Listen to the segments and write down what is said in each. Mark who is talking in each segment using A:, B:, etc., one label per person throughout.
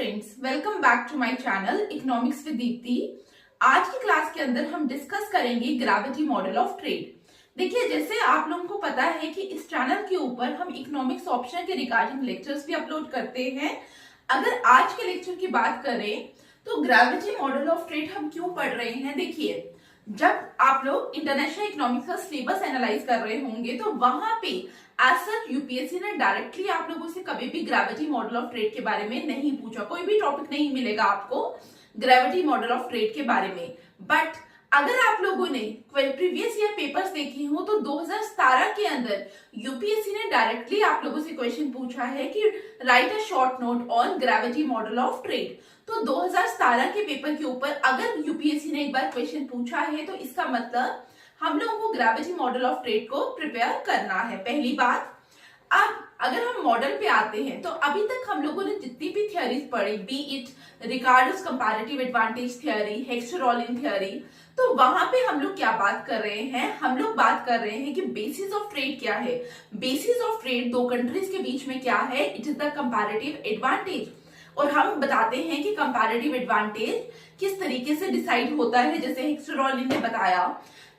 A: Friends, welcome back to my channel economics with Deepti. आज की class के अंदर हम डिस्कस करेंगे ग्रेविटी मॉडल ऑफ ट्रेड। देखिए, जैसे आप लोगों को पता है कि इस चैनल के ऊपर हम इकोनॉमिक्स ऑप्शन के रिगार्डिंग लेक्चर्स भी अपलोड करते हैं। अगर आज के लेक्चर की बात करें तो ग्रेविटी मॉडल ऑफ ट्रेड हम क्यों पढ़ रहे हैं। देखिए, जब आप लोग इंटरनेशनल इकोनॉमिक्स का सिलेबस एनालाइज कर रहे होंगे तो वहां पे एज सच यूपीएससी ने डायरेक्टली आप लोगों से कभी भी ग्रेविटी मॉडल ऑफ ट्रेड के बारे में नहीं पूछा। कोई भी टॉपिक नहीं मिलेगा आपको ग्रेविटी मॉडल ऑफ ट्रेड के बारे में। बट अगर आप लोगों ने प्रीवियस ईयर पेपर्स देखे हो तो 2017 के अंदर यूपीएससी ने डायरेक्टली आप लोगों से क्वेश्चन पूछा है कि right a short note on gravity model of trade. तो 2017 के पेपर के ऊपर अगर यूपीएससी ने एक बार क्वेश्चन पूछा है तो इसका मतलब हम लोगों को ग्रेविटी मॉडल ऑफ ट्रेड को प्रिपेयर करना है। पहली बात। अब अगर हम मॉडल पे आते हैं तो अभी तक हम लोगों ने जितनी भी थियरीज पढ़ी, be it Ricardo's comparative advantage theory, Heckscher Ohlin theory, तो वहां पे हम लोग क्या बात कर रहे हैं, हम लोग बात कर रहे हैं कि बेसिस ऑफ ट्रेड क्या है। बेसिस ऑफ ट्रेड दो कंट्रीज के बीच में क्या है, it is the comparative advantage. और हम बताते हैं कि कंपैरेटिव एडवांटेज किस तरीके से डिसाइड होता है। जैसे हेक्सचर-रोलिन ने बताया,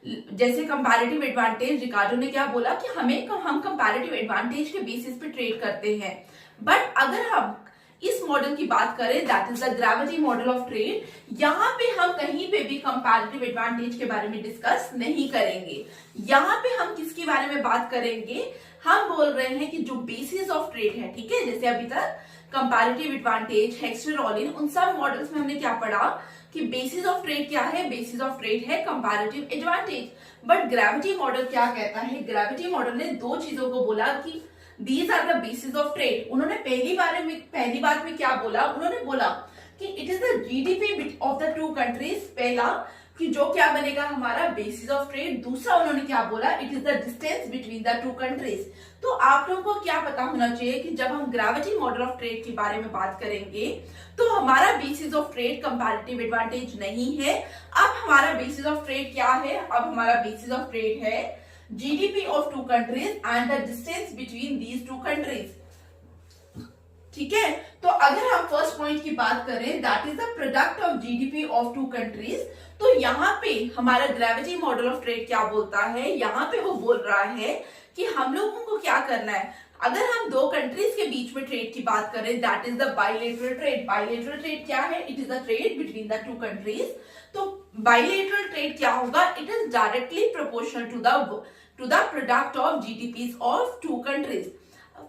A: जैसे कंपैरेटिव एडवांटेज रिकार्डो ने क्या बोला कि हम कंपैरेटिव एडवांटेज के बेसिस पे ट्रेड करते हैं। बट अगर हम इस मॉडल की बात करें, that is the gravity model of trade, यहाँ पे हम कहीं पे भी कंपैरेटिव एडवांटेज के बारे में डिस्कस नहीं करेंगे। यहाँ पे हम किसके बारे में बात करेंगे, हम बोल रहे हैं कि जो बेसिस ऑफ ट्रेड है, ठीक है। जैसे अभी तक कंपैरेटिव एडवांटेज, हेक्सचर-रोलिन, उन सब मॉडल्स में हमने क्या पढ़ा कि बेसिस ऑफ ट्रेड क्या है, बेसिस ऑफ ट्रेड है comparative advantage. But gravity model क्या कहता है, ग्रेविटी मॉडल ने दो चीजों को बोला कि these are the basis of trade. उन्होंने पहली बात में क्या बोला, उन्होंने बोला कि it is the GDP of the two countries. पहला कि जो क्या बनेगा हमारा बेसिस ऑफ ट्रेड। दूसरा उन्होंने क्या बोला, it is the distance between the two countries. तो आप लोगों को क्या पता होना चाहिए कि जब हम ग्रेविटी मॉडल ऑफ ट्रेड के बारे में बात करेंगे तो हमारा basis of trade comparative advantage नहीं है। अब हमारा बेसिस ऑफ ट्रेड क्या है, अब हमारा बेसिस ऑफ ट्रेड है GDP of two countries and the distance between these two countries. ठीक है, तो अगर हम फर्स्ट पॉइंट की बात करें, that is the product of GDP of two countries, तो यहाँ पे हमारा ग्रेविटी मॉडल ऑफ ट्रेड क्या बोलता है, यहाँ पे वो बोल रहा है कि हम लोगों को क्या करना है। अगर हम दो कंट्रीज के बीच में ट्रेड की बात करें, that is the bilateral trade. Bilateral trade क्या है, it is the trade between the two countries. तो बाइलेटरल ट्रेड क्या होगा, it is directly proportional to the product of GDP of two countries.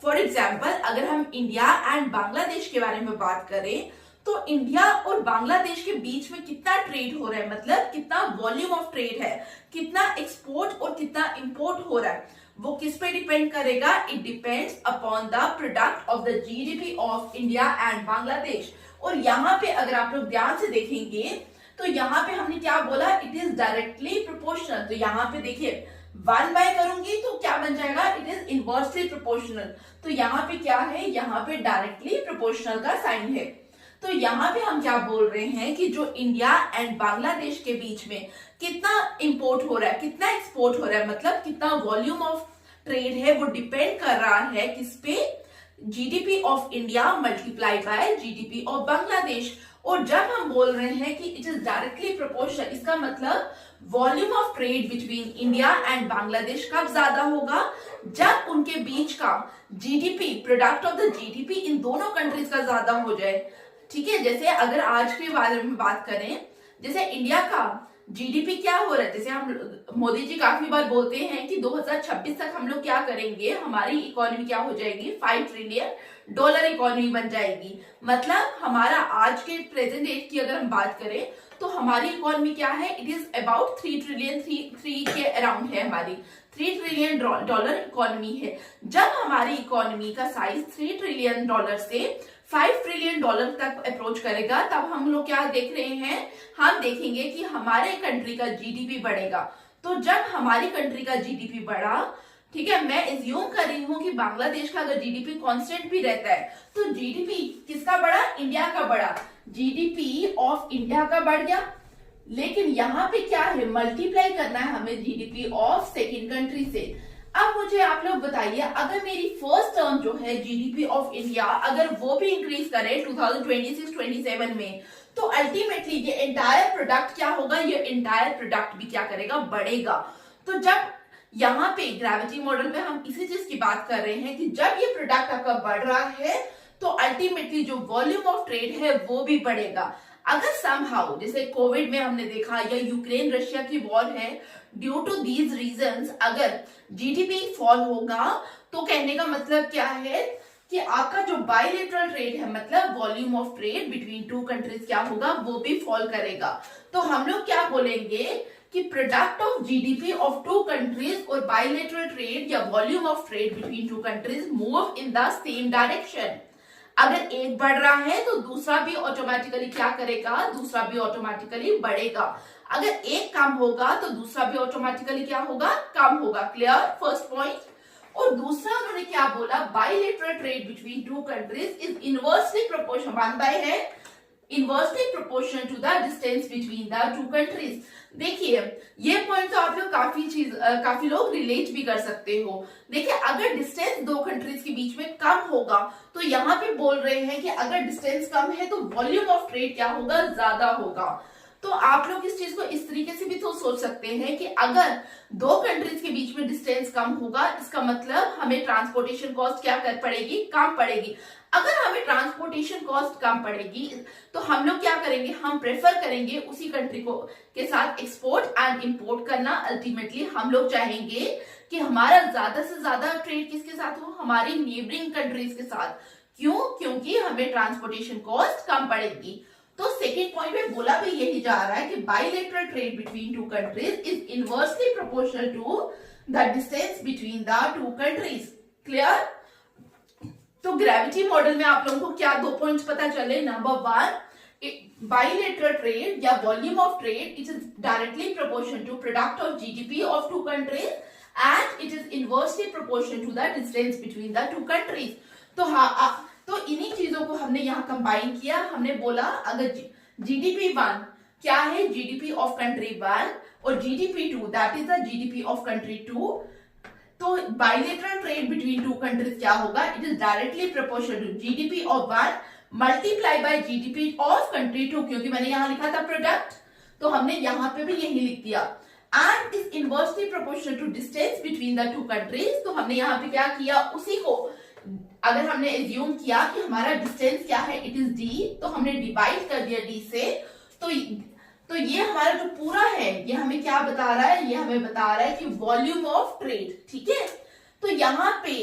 A: For example, अगर हम India and Bangladesh के बारे में बात करें तो इंडिया और बांग्लादेश के बीच में कितना ट्रेड हो रहा है, मतलब कितना वॉल्यूम ऑफ ट्रेड है, कितना एक्सपोर्ट और कितना इंपोर्ट हो रहा है, वो किस पे डिपेंड करेगा, it depends upon the product of the GDP of India and Bangladesh. और यहाँ पे अगर आप लोग ध्यान से देखेंगे तो यहाँ पे हमने क्या बोला, इट इज डायरेक्टली प्रोपोर्शनल। तो यहाँ पे देखिए 1 बाय करूंगी तो क्या बन जाएगा, इट इज इनवर्सली प्रोपोर्शनल। तो यहाँ पे क्या है, यहाँ पे डायरेक्टली प्रोपोर्शनल का साइन है। तो यहाँ पे हम क्या बोल रहे हैं कि जो इंडिया एंड बांग्लादेश के बीच में कितना इंपोर्ट हो रहा है, कितना एक्सपोर्ट हो रहा है, मतलब कितना वॉल्यूम ऑफ ट्रेड है, वो डिपेंड कर रहा है किस पे, GDP of India multiply by GDP of Bangladesh. और जब हम बोल रहे हैं कि इट इज डायरेक्टली प्रोपोर्शनल, इसका मतलब volume of trade between India and Bangladesh कब ज्यादा होगा, जब उनके बीच का GDP, product of the GDP in दोनों कंट्रीज का ज्यादा हो जाए। ठीक है, जैसे अगर आज के बारे में बात करें, जैसे इंडिया का जीडीपी क्या हो रहा है, जैसे हम मोदी जी काफी बार बोलते हैं कि 2026 तक हम लोग क्या करेंगे, हमारी इकोनॉमी क्या हो जाएगी, $5 ट्रिलियन इकोनॉमी बन जाएगी। मतलब हमारा आज के प्रेजेंट डेट की अगर हम बात करें तो हमारी इकोनॉमी क्या है, इट इज अबाउट 3 ट्रिलियन, 3 के अराउंड है, हमारी $3 ट्रिलियन इकोनॉमी है। जब हमारी इकोनॉमी का साइज $3 ट्रिलियन से $5 ट्रिलियन तक अप्रोच करेगा, तब हम लोग क्या देख रहे हैं, हम देखेंगे कि हमारे कंट्री का जीडीपी बढ़ेगा। तो जब हमारी कंट्री का जीडीपी बढ़ा, ठीक है, मैं एज्यूम कर रही हूँ कि बांग्लादेश का अगर जीडीपी कांस्टेंट भी रहता है तो जीडीपी किसका बढ़ा, इंडिया का बढ़ा, जीडीपी ऑफ इंडिया का बढ़ गया। लेकिन यहाँ पे क्या है, मल्टीप्लाई करना है हमें जीडीपी ऑफ सेकेंड कंट्री से। अब मुझे आप लोग बताइए, अगर मेरी फर्स्ट टर्म जो है जीडीपी ऑफ इंडिया, अगर वो भी इंक्रीज करे 2026-27 में, तो अल्टीमेटली ये एंटायर प्रोडक्ट क्या होगा, ये एंटायर प्रोडक्ट भी क्या करेगा, बढ़ेगा। तो जब यहाँ पे ग्रेविटी मॉडल में हम इसी चीज की बात कर रहे हैं कि जब ये प्रोडक्ट आपका बढ़ रहा है तो अल्टीमेटली जो वॉल्यूम ऑफ ट्रेड है वो भी बढ़ेगा। अगर समहाउ जैसे कोविड में हमने देखा, या यूक्रेन रशिया की वॉर है, ड्यू टू दीज रीजंस अगर जीडीपी फॉल होगा, तो कहने का मतलब क्या है कि आपका जो बायलेटरल ट्रेड है, मतलब volume of trade between two countries क्या होगा, वो भी फॉल करेगा। तो हम लोग क्या बोलेंगे कि product of GDP of two countries और बायलेटरल ट्रेड या volume of trade between two countries move in the same direction. अगर एक बढ़ रहा है तो दूसरा भी ऑटोमेटिकली क्या करेगा, दूसरा भी ऑटोमेटिकली बढ़ेगा। अगर एक कम होगा तो दूसरा भी ऑटोमेटिकली क्या होगा, कम होगा। Clear, first point. और दूसरा उन्होंने क्या बोला, bilateral trade between two countries is inversely proportional, 1/, है inversely proportional to the distance between the two countries. देखिए ये पॉइंट तो आप लोग काफी लोग रिलेट भी कर सकते हो। देखिए अगर डिस्टेंस दो कंट्रीज के बीच में कम होगा, तो यहाँ पे बोल रहे हैं कि अगर डिस्टेंस कम है तो वॉल्यूम ऑफ ट्रेड क्या होगा, ज्यादा होगा। तो आप लोग इस चीज को इस तरीके से भी तो सोच सकते हैं कि अगर दो कंट्रीज के बीच में डिस्टेंस कम होगा, इसका मतलब हमें ट्रांसपोर्टेशन कॉस्ट क्या कर पड़ेगी, कम पड़ेगी। अगर हमें ट्रांसपोर्टेशन कॉस्ट कम पड़ेगी तो हम लोग क्या करेंगे, हम प्रेफर करेंगे उसी कंट्री को के साथ एक्सपोर्ट एंड इंपोर्ट करना। अल्टीमेटली हम लोग चाहेंगे कि हमारा ज्यादा से ज्यादा ट्रेड किसके साथ हो, हमारी नेबरिंग कंट्रीज के साथ। क्यों? क्योंकि हमें ट्रांसपोर्टेशन कॉस्ट कम पड़ेगी। तो सेकेंड पॉइंट में बोला भी यही जा रहा है कि bilateral trade between two countries is inversely proportional to the distance between the two countries. Clear? तो ग्रेविटी मॉडल में आप लोगों को क्या दो पॉइंट्स पता चले। नंबर 1, bilateral trade या volume of trade, it is directly proportional to product of GDP of two countries and it is inversely proportional to the distance between the two countries। तो इन्हीं चीजों को हमने यहाँ कंबाइन किया। हमने बोला अगर GDP 1 क्या है, GDP of country 1 और GDP 2 that is the GDP of country 2, तो bilateral trade between two countries क्या होगा, it is directly proportional to GDP of 1 multiply by GDP of country 2, क्योंकि मैंने यहाँ लिखा था प्रोडक्ट, तो हमने यहाँ पे भी यही लिख दिया। And is inversely proportional to distance between the two countries, तो हमने यहाँ पे क्या किया, उसी को अगर हमने एज्यूम किया कि हमारा डिस्टेंस क्या है, इट इज डी, तो हमने डिवाइड कर दिया डी से। तो ये हमारा जो पूरा है ये हमें क्या बता रहा है, ये हमें बता रहा है कि वॉल्यूम ऑफ ट्रेड। ठीक है, तो यहाँ पे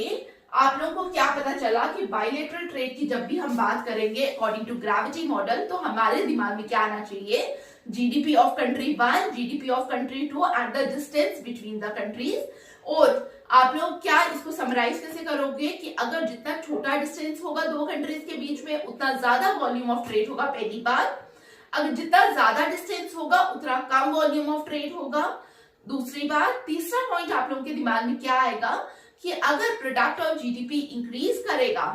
A: आप लोगों को क्या पता चला कि बायलेटरल ट्रेड की जब भी हम बात करेंगे अकॉर्डिंग टू ग्रेविटी मॉडल, तो हमारे दिमाग में क्या आना चाहिए, GDP of country 1, GDP of country 2 and the distance between the countries. और आप लोग क्या इसको समराइज कैसे करोगे कि अगर जितना छोटा डिस्टेंस होगा दो कंट्रीज के बीच में, उतना ज्यादा वॉल्यूम ऑफ ट्रेड होगा, पहली बात। अगर जितना ज्यादा डिस्टेंस होगा उतना कम वॉल्यूम ऑफ ट्रेड होगा, दूसरी बात। तीसरा पॉइंट आप लोगों के दिमाग में क्या आएगा कि अगर प्रोडक्ट ऑफ जीडीपी इंक्रीज करेगा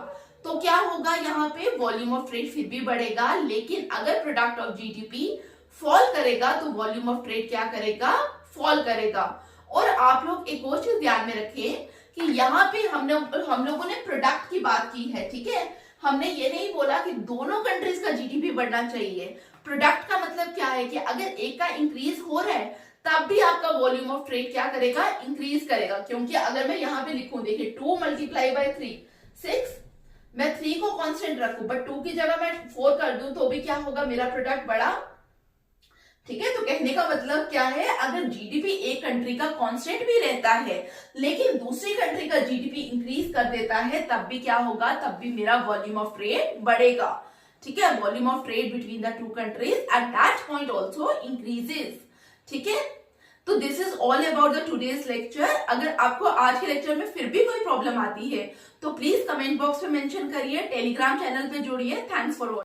A: तो क्या होगा, यहाँ पे वॉल्यूम ऑफ ट्रेड फिर भी बढ़ेगा, लेकिन अगर प्रोडक्ट ऑफ जीडीपी फॉल करेगा तो वॉल्यूम ऑफ ट्रेड क्या करेगा, फॉल करेगा। और आप लोग एक और चीज ध्यान में रखें कि यहाँ पे हम लोगों ने प्रोडक्ट की बात की है, ठीक है, हमने ये नहीं बोला कि दोनों कंट्रीज का जीडीपी बढ़ना चाहिए। प्रोडक्ट का मतलब क्या है कि अगर एक का इंक्रीज हो रहा है तब भी आपका वॉल्यूम ऑफ ट्रेड क्या करेगा, इंक्रीज करेगा। क्योंकि अगर मैं यहाँ पे लिखूं, देखिए 2 मल्टीप्लाई बाय 3 6, मैं 3 को कांस्टेंट रखूं बट 2 की जगह मैं 4 कर दूं तो भी क्या होगा, मेरा प्रोडक्ट बढ़ा। ठीक है, तो कहने का मतलब क्या है, अगर जीडीपी एक कंट्री का कांस्टेंट भी रहता है लेकिन दूसरी कंट्री का जीडीपी इंक्रीज कर देता है, तब भी क्या होगा, तब भी मेरा वॉल्यूम ऑफ ट्रेड बढ़ेगा। ठीक है, volume of trade between the two countries at that point also increases. ठीक है, तो this is all about the today's lecture. अगर आपको आज के लेक्चर में फिर भी कोई प्रॉब्लम आती है तो प्लीज कमेंट बॉक्स में मेंशन करिए, टेलीग्राम चैनल पे जुड़िए। Thanks for watching.